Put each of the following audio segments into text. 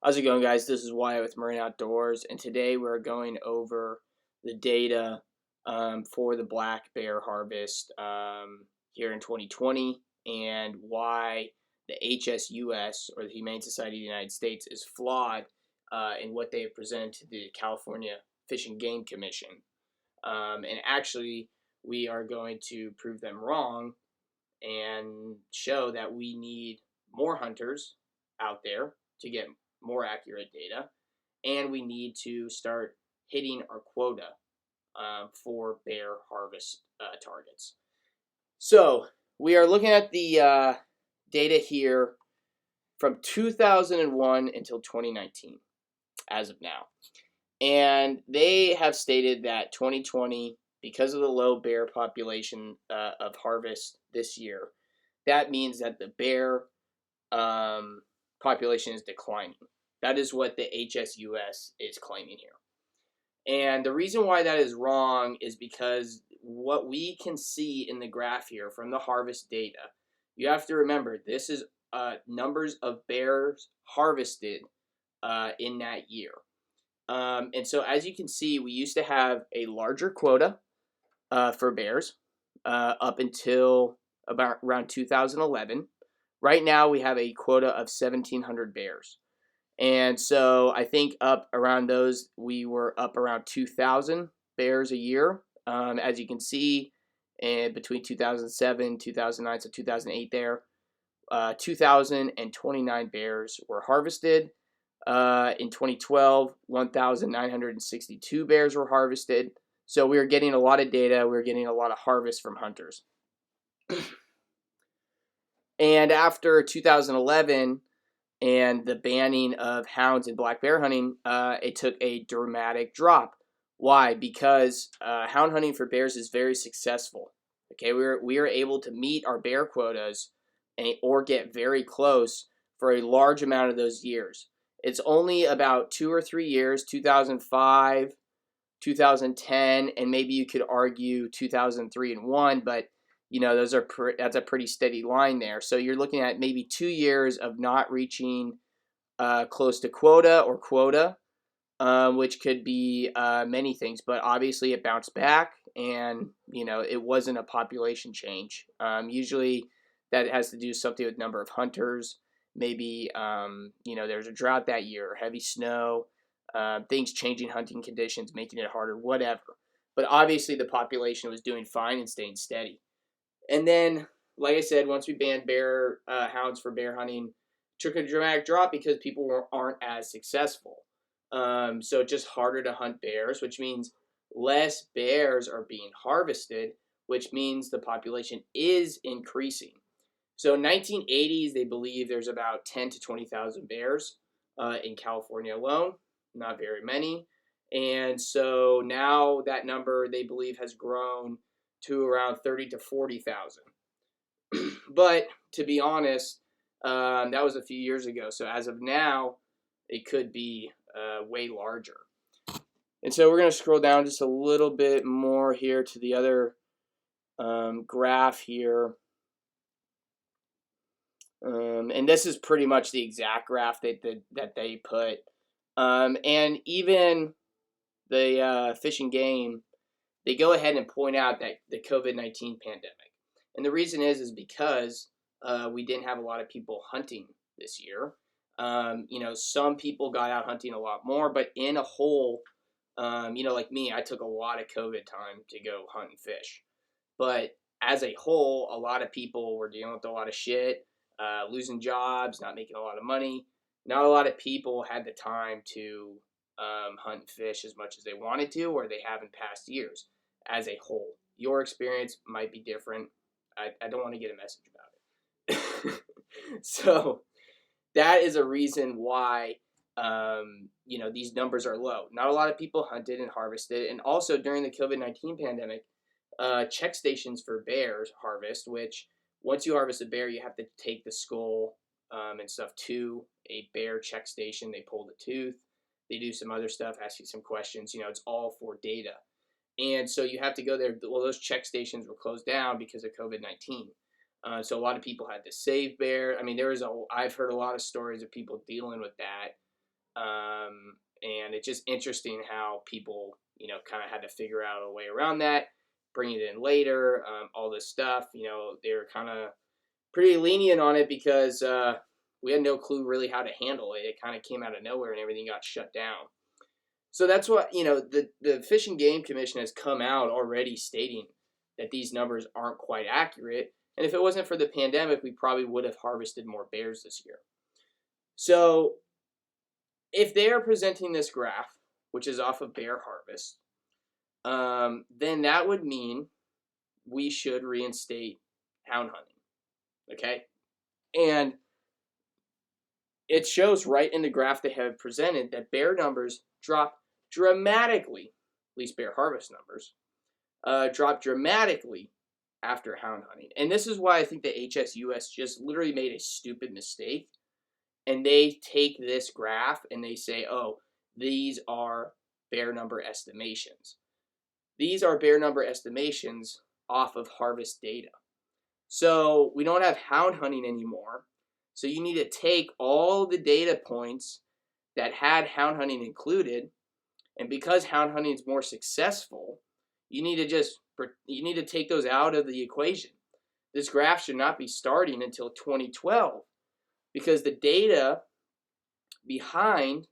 How's it going, guys? This is Wyatt with Marine Outdoors, and today we're going over the data for the black bear harvest here in 2020 and why the HSUS, or the Humane Society of the United States, is flawed in what they have presented to the California Fish and Game Commission. And actually, we are going to prove them wrong and show that we need more hunters out there to get more accurate data, and we need to start hitting our quota for bear harvest targets. So we are looking at the data here from 2001 until 2019 as of now. And they have stated that 2020, because of the low bear population of harvest this year, that means that the bear population is declining. That is what the HSUS is claiming here. And the reason why that is wrong is because what we can see in the graph here from the harvest data, you have to remember this is numbers of bears harvested in that year. And so as you can see, we used to have a larger quota for bears up until about around 2011. Right now we have a quota of 1,700 bears. And so I think up around those, we were up around 2,000 bears a year. As you can see, between 2007, 2009, so 2008 there, 2,029 bears were harvested. In 2012, 1,962 bears were harvested. So we were getting a lot of data. We were getting a lot of harvest from hunters. And after 2011 and the banning of hounds and black bear hunting, it took a dramatic drop. Why? Because hound hunting for bears is very successful. Okay, we are able to meet our bear quotas or get very close for a large amount of those years. It's only about 2 or 3 years, 2005, 2010, and maybe you could argue 2003 and 1, but you know that's a pretty steady line there. So you're looking at maybe 2 years of not reaching close to quota, which could be many things, but obviously it bounced back, and you know it wasn't a population change. Usually that has to do something with number of hunters. Maybe you know there's a drought that year, heavy snow, things changing hunting conditions, making it harder, whatever. But obviously the population was doing fine and staying steady. And then, like I said, once we banned bear hounds for bear hunting, took a dramatic drop because people aren't as successful. So it's just harder to hunt bears, which means less bears are being harvested, which means the population is increasing. So in 1980s, they believe there's about 10 to 20,000 bears in California alone, not very many. And so now that number, they believe, has grown to around 30 to 40,000. But to be honest, that was a few years ago. So as of now, it could be way larger. And so we're going to scroll down just a little bit more here to the other graph here. And this is pretty much the exact graph that they put. And even the Fish and Game, they go ahead and point out that the COVID-19 pandemic. And the reason is because we didn't have a lot of people hunting this year. You know, some people got out hunting a lot more, but in a whole, you know, like me, I took a lot of COVID time to go hunt and fish. But as a whole, a lot of people were dealing with a lot of shit, losing jobs, not making a lot of money. Not a lot of people had the time to hunt and fish as much as they wanted to, or they have in past years as a whole. Your experience might be different. I don't want to get a message about it. So that is a reason why you know these numbers are low. Not a lot of people hunted and harvested, and also during the COVID-19 pandemic, check stations for bears harvest, which once you harvest a bear, you have to take the skull and stuff to a bear check station. They pull the tooth. They do some other stuff, ask you some questions. You know, it's all for data. And so you have to go there. Well, those check stations were closed down because of COVID-19. So a lot of people had to save bear. I mean, I've heard a lot of stories of people dealing with that. And it's just interesting how people, kind of had to figure out a way around that, bring it in later, all this stuff. They were kind of pretty lenient on it because we had no clue really how to handle it. It kind of came out of nowhere and everything got shut down. So that's what, the Fish and Game Commission has come out already stating that these numbers aren't quite accurate. And if it wasn't for the pandemic, we probably would have harvested more bears this year. So if they are presenting this graph, which is off of bear harvest, then that would mean we should reinstate hound hunting. Okay? And it shows right in the graph they have presented that bear numbers drop dramatically, at least bear harvest numbers, drop dramatically after hound hunting. And this is why I think the HSUS just literally made a stupid mistake. And they take this graph and they say, oh, these are bear number estimations. These are bear number estimations off of harvest data. So we don't have hound hunting anymore. So you need to take all the data points that had hound hunting included, and because hound hunting is more successful, you need to take those out of the equation. This graph should not be starting until 2012 because the data behind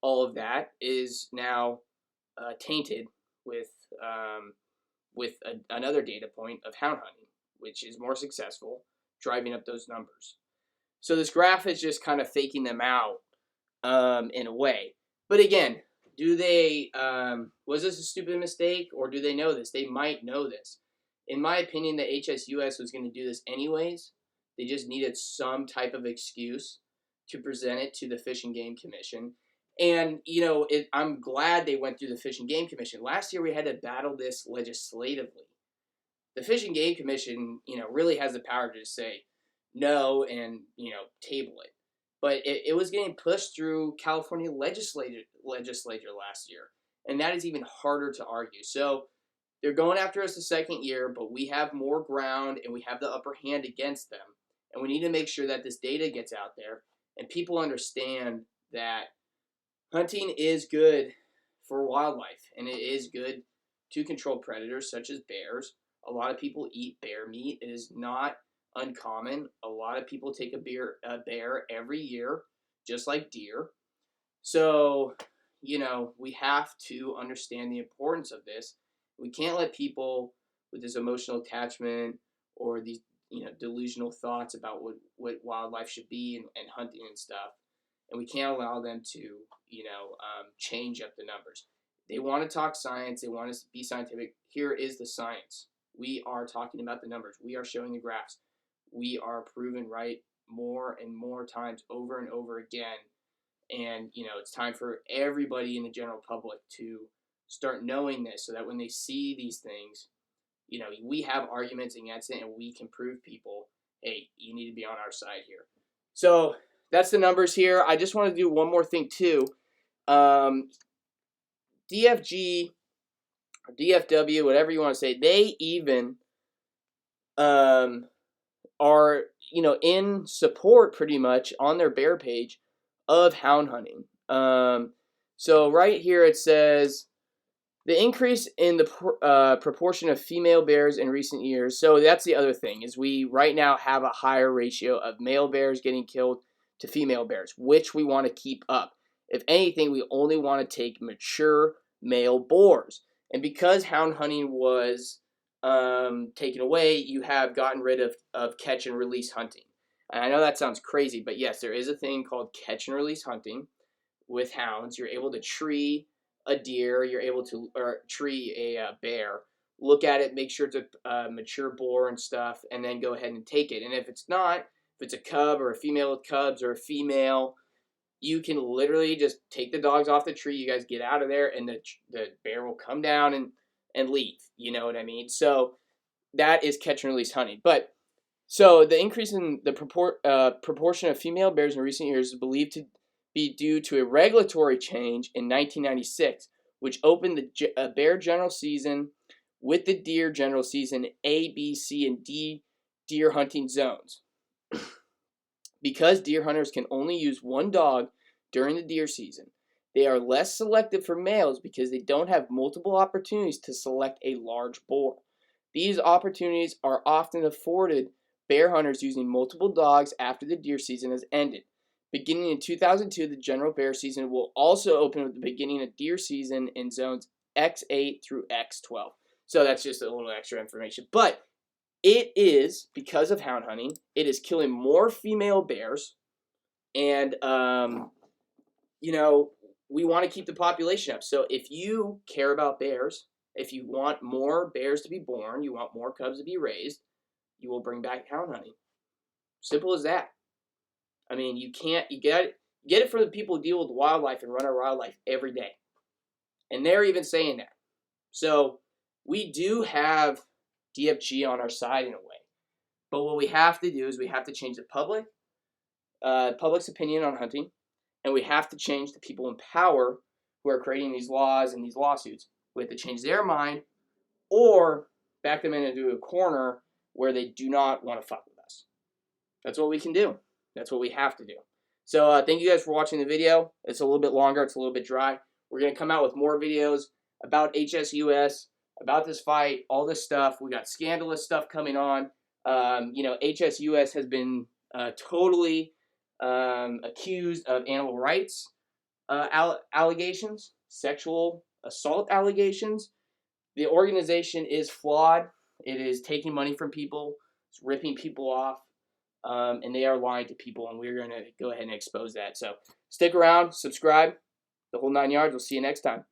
all of that is now tainted with another data point of hound hunting, which is more successful, driving up those numbers. So this graph is just kind of faking them out in a way. But again, do they, was this a stupid mistake or do they know this? They might know this. In my opinion, the HSUS was going to do this anyways. They just needed some type of excuse to present it to the Fish and Game Commission. And, I'm glad they went through the Fish and Game Commission. Last year we had to battle this legislatively. The Fish and Game Commission, really has the power to just say no and, table it. But it was getting pushed through California legislature last year. And that is even harder to argue. So they're going after us the second year, but we have more ground and we have the upper hand against them. And we need to make sure that this data gets out there and people understand that hunting is good for wildlife and it is good to control predators such as bears. A lot of people eat bear meat. It is not uncommon. A lot of people take a bear every year, just like deer. So, we have to understand the importance of this. We can't let people with this emotional attachment or these, delusional thoughts about what wildlife should be and hunting and stuff. And we can't allow them to, change up the numbers. They want to talk science. They want us to be scientific. Here is the science. We are talking about the numbers. We are showing the graphs. We are proven right more and more times over and over again. And, it's time for everybody in the general public to start knowing this so that when they see these things, we have arguments against it and we can prove people, hey, you need to be on our side here. So that's the numbers here. I just want to do one more thing too. DFG or DFW, whatever you want to say, they even are, in support pretty much on their bear page of hound hunting. So right here it says the increase in the proportion of female bears in recent years. So that's the other thing is we right now have a higher ratio of male bears getting killed to female bears, which we want to keep up. If anything, we only want to take mature male boars. And because hound hunting was taken away, you have gotten rid of catch and release hunting. And I know that sounds crazy, but yes, there is a thing called catch and release hunting with hounds. You're able to tree a deer, you're able to tree a bear, look at it, make sure it's a mature boar and stuff, and then go ahead and take it. And if it's not, if it's a cub or a female with cubs or a female, you can literally just take the dogs off the tree. You guys get out of there, and the bear will come down and leave. You know what I mean? So that is catch and release hunting. But so the increase in the proportion of female bears in recent years is believed to be due to a regulatory change in 1996, which opened the bear general season with the deer general season A, B, C, and D deer hunting zones. Because deer hunters can only use one dog during the deer season. They are less selective for males because they don't have multiple opportunities to select a large boar. These opportunities are often afforded bear hunters using multiple dogs after the deer season has ended. Beginning in 2002, the general bear season will also open with the beginning of deer season in zones X8 through X12. So that's just a little extra information. But it is, because of hound hunting, it is killing more female bears. And, we want to keep the population up. So if you care about bears, if you want more bears to be born, you want more cubs to be raised, you will bring back hound hunting. Simple as that. I mean, you get it for the people who deal with wildlife and run our wildlife every day. And they're even saying that. So we do have DFG on our side in a way. But what we have to do is we have to change the public's opinion on hunting, and we have to change the people in power who are creating these laws and these lawsuits. We have to change their mind or back them into a corner where they do not want to fuck with us. That's what we can do. That's what we have to do. So thank you guys for watching the video. It's a little bit longer. It's a little bit dry. We're going to come out with more videos about HSUS, about this fight, all this stuff. We got scandalous stuff coming on. HSUS has been totally accused of animal rights allegations, sexual assault allegations. The organization is flawed. It is taking money from people. It's ripping people off. And they are lying to people, and we're going to go ahead and expose that. So stick around, subscribe, the whole 9 yards. We'll see you next time.